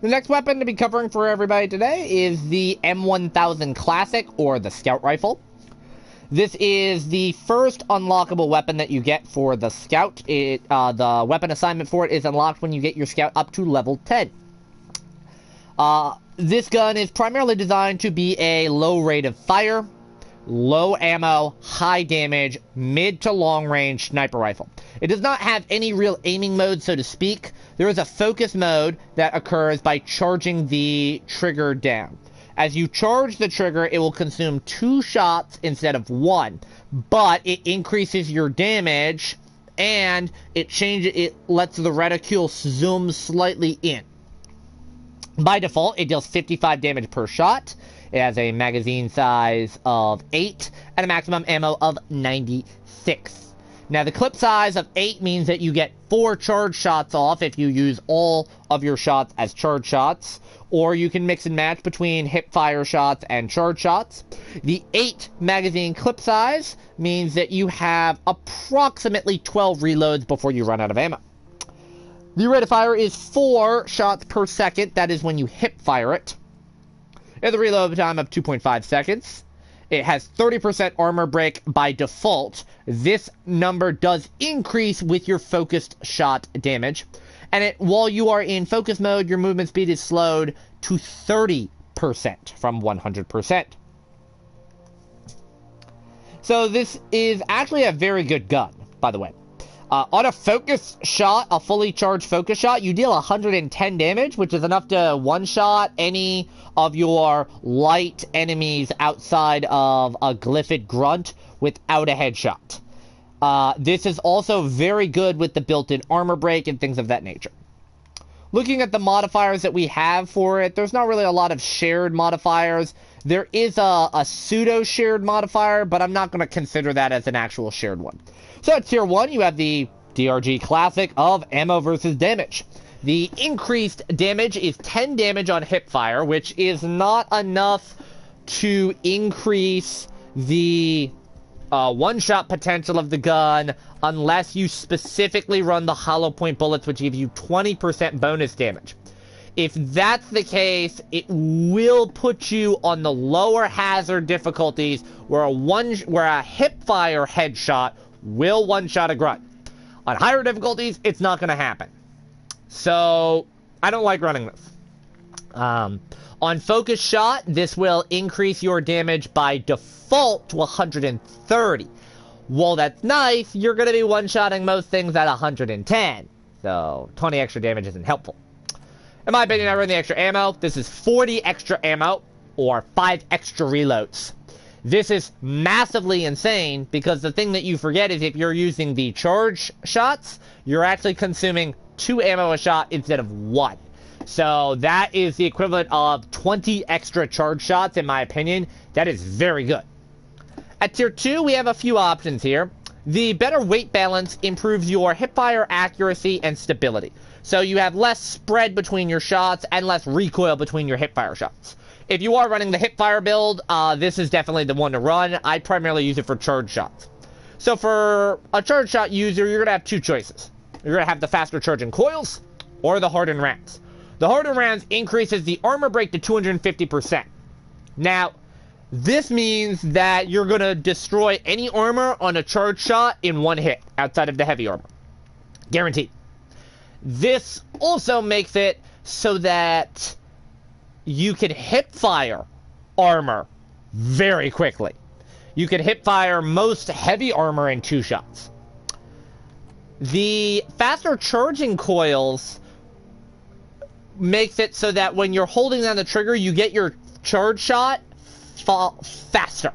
The next weapon to be covering for everybody today is the M1000 Classic, or the Scout Rifle. This is the first unlockable weapon that you get for the Scout. The weapon assignment for it is unlocked when you get your Scout up to level 10. This gun is primarily designed to be a low rate of fire, low ammo, high damage, mid to long range sniper rifle. It does not have any real aiming mode, so to speak. There is a focus mode that occurs by charging the trigger down. As you charge the trigger, it will consume 2 shots instead of 1, but it increases your damage and it lets the reticule zoom slightly in. By default, it deals 55 damage per shot. It has a magazine size of 8 and a maximum ammo of 96. Now, the clip size of 8 means that you get 4 charge shots off if you use all of your shots as charge shots, or you can mix and match between hip fire shots and charge shots. The 8 magazine clip size means that you have approximately 12 reloads before you run out of ammo. The rate of fire is 4 shots per second. That is when you hip fire it. It has a reload time of 2.5 seconds. It has 30% armor break by default. This number does increase with your focused shot damage. And while you are in focus mode, your movement speed is slowed to 30% from 100%. So this is actually a very good gun, by the way. On a focus shot, a fully charged focus shot, you deal 110 damage, which is enough to one-shot any of your light enemies outside of a glyphid grunt without a headshot. This is also very good with the built-in armor break and things of that nature. Looking at the modifiers that we have for it, there's not really a lot of shared modifiers. There is a pseudo-shared modifier, but I'm not going to consider that as an actual shared one. So at Tier 1, you have the DRG Classic of ammo versus damage. The increased damage is 10 damage on hip fire, which is not enough to increase the one-shot potential of the gun unless you specifically run the hollow point bullets, which give you 20% bonus damage. If that's the case, it will put you on the lower hazard difficulties where a hip fire headshot will one-shot a grunt. On higher difficulties, it's not going to happen. So, I don't like running this. On focus shot, this will increase your damage by default to 130. While that's nice, you're going to be one-shotting most things at 110. So, 20 extra damage isn't helpful. In my opinion, I run the extra ammo. This is 40 extra ammo, or 5 extra reloads. This is massively insane, because the thing that you forget is if you're using the charge shots, you're actually consuming 2 ammo a shot instead of 1. So that is the equivalent of 20 extra charge shots, in my opinion. That is very good. At Tier 2, we have a few options here. The better weight balance improves your hipfire accuracy and stability. So you have less spread between your shots and less recoil between your hipfire shots. If you are running the hipfire build, this is definitely the one to run. I primarily use it for charge shots. So for a charge shot user, you're going to have 2 choices. You're going to have the faster charging coils or the hardened rounds. The hardened rounds increases the armor break to 250%. Now, this means that you're going to destroy any armor on a charge shot in 1 hit outside of the heavy armor. Guaranteed. This also makes it so that you can hipfire armor very quickly. You can hipfire most heavy armor in 2 shots. The faster charging coils makes it so that when you're holding down the trigger, you get your charge shot faster.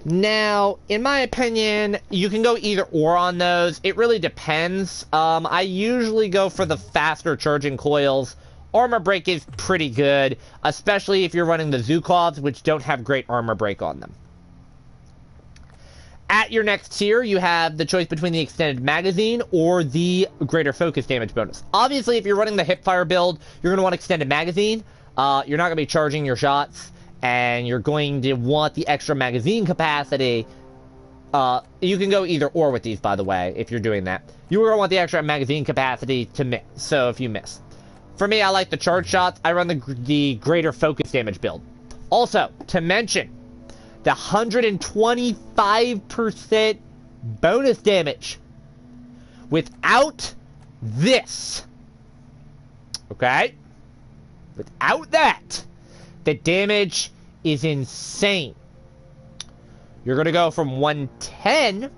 Now, in my opinion, you can go either or on those. It really depends. I usually go for the faster charging coils. Armor break is pretty good, especially if you're running the Zukovs, which don't have great armor break on them. At your next tier, you have the choice between the extended magazine or the greater focus damage bonus. Obviously, if you're running the hipfire build, you're going to want extended magazine. You're not going to be charging your shots, and you're going to want the extra magazine capacity. You can go either or with these, by the way, if you're doing that. You're going to want the extra magazine capacity to miss, so if you miss. For me, I like the charge shots. I run the greater focus damage build. Also, to mention, the 125% bonus damage without this. Okay? Without that, the damage is insane. You're going to go from 110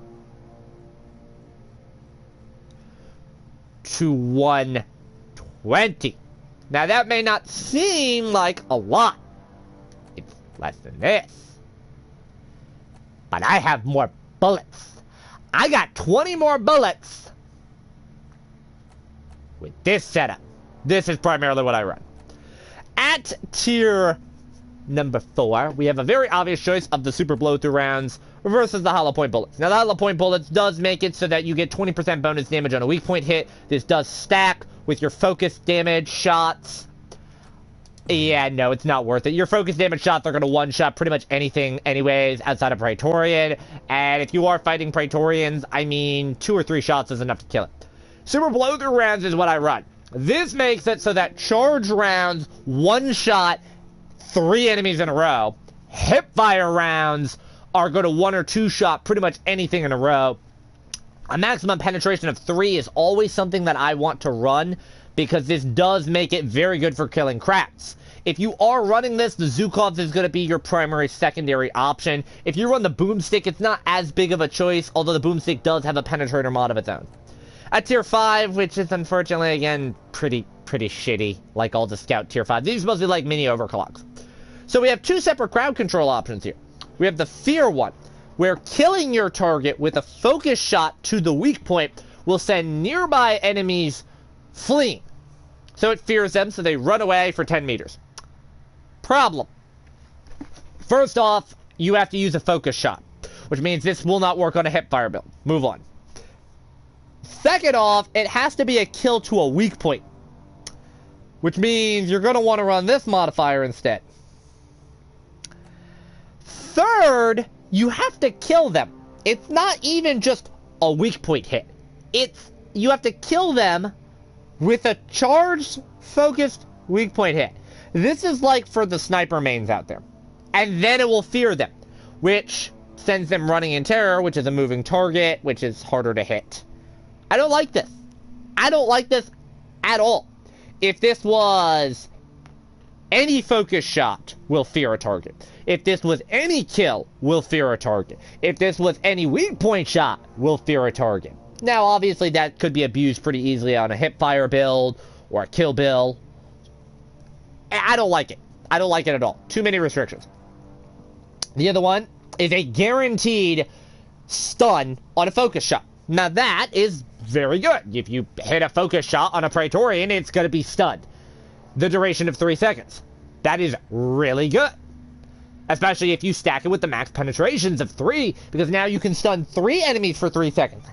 to 120. Now, that may not seem like a lot. It's less than this. But I have more bullets. I got 20 more bullets with this setup. This is primarily what I run. At tier number 4, we have a very obvious choice of the super blow-through rounds versus the hollow point bullets. Now, the hollow point bullets does make it so that you get 20% bonus damage on a weak point hit. This does stack with your focus damage shots. Yeah, no, it's not worth it. Your focus damage shots are going to one-shot pretty much anything anyways outside of Praetorian. And if you are fighting Praetorians, I mean, 2 or 3 shots is enough to kill it. Super blow-through rounds is what I run. This makes it so that charge rounds one-shot 3 enemies in a row. Hipfire rounds are going to 1 or 2 shot pretty much anything in a row. A maximum penetration of 3 is always something that I want to run because this does make it very good for killing crats. If you are running this, the Zukov is going to be your primary secondary option. If you run the Boomstick, it's not as big of a choice, although the Boomstick does have a penetrator mod of its own. At tier 5, which is unfortunately, again, pretty shitty, like all the Scout tier 5. These are supposed to be like mini overclocks. So we have 2 separate crowd control options here. We have the Fear one, where killing your target with a focus shot to the weak point will send nearby enemies fleeing. So it fears them, so they run away for 10 meters. Problem. First off, you have to use a focus shot, which means this will not work on a hipfire build. Move on. Second off, it has to be a kill to a weak point, which means you're going to want to run this modifier instead. Third, you have to kill them. It's not even just a weak point hit. You have to kill them with a charged, focused weak point hit. This is like for the sniper mains out there. And then it will fear them, which sends them running in terror, which is a moving target, which is harder to hit. I don't like this. I don't like this at all. If this was any focus shot, will fear a target. If this was any kill, will fear a target. If this was any weak point shot, will fear a target. Now, obviously, that could be abused pretty easily on a hipfire build or a kill build. I don't like it. I don't like it at all. Too many restrictions. The other one is a guaranteed stun on a focus shot. Now, that is very good. If you hit a focus shot on a Praetorian, it's going to be stunned. The duration of 3 seconds. That is really good. Especially if you stack it with the max penetrations of 3, because now you can stun 3 enemies for 3 seconds.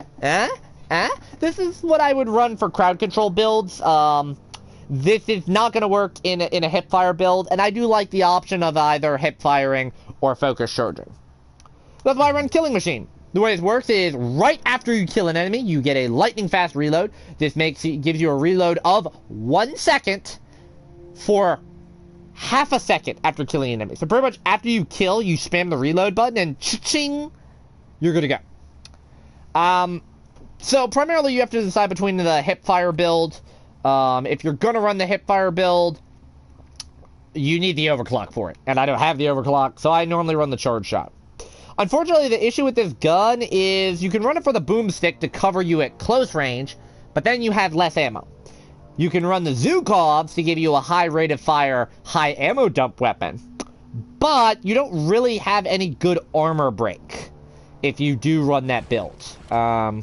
This is what I would run for crowd control builds. This is not going to work in a hipfire build, and I do like the option of either hipfiring or focus charging. That's why I run Killing Machine. The way this works is right after you kill an enemy, you get a lightning fast reload. This gives you a reload of 1 second for half a second after killing an enemy. So pretty much after you kill, you spam the reload button and cha-ching, you're good to go. So primarily you have to decide between the hipfire build. If you're going to run the hipfire build, you need the overclock for it. And I don't have the overclock, so I normally run the charge shot. Unfortunately, the issue with this gun is you can run it for the boomstick to cover you at close range, but then you have less ammo. You can run the Zukovs to give you a high rate of fire, high ammo dump weapon, but you don't really have any good armor break if you do run that build. I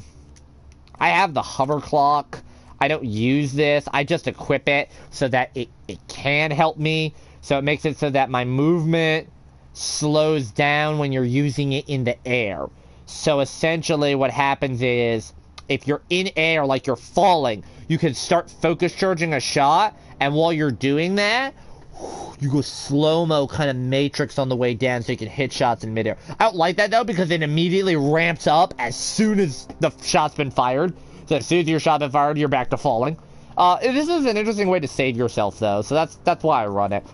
have the overclock. I don't use this. I just equip it so that it can help me. So it makes it so that my movement slows down when you're using it in the air. So essentially what happens is if you're in air, like you're falling, you can start focus charging a shot, and while you're doing that, you go slow-mo kind of matrix on the way down so you can hit shots in midair. I don't like that though because it immediately ramps up as soon as the shot's been fired. So as soon as your shot's been fired, you're back to falling. This is an interesting way to save yourself, though, so that's why I run it.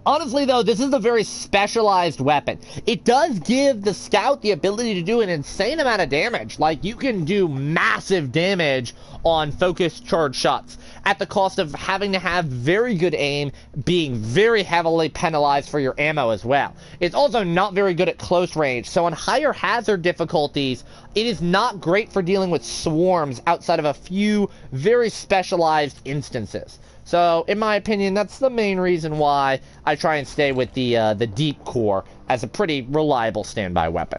Honestly, though, this is a very specialized weapon. It does give the scout the ability to do an insane amount of damage. Like, you can do massive damage on focused charge shots at the cost of having to have very good aim, being very heavily penalized for your ammo as well. It's also not very good at close range, so on higher hazard difficulties, it is not great for dealing with swarms outside of a few very specialized instances. So, in my opinion, that's the main reason why I try and stay with the deep core as a pretty reliable standby weapon.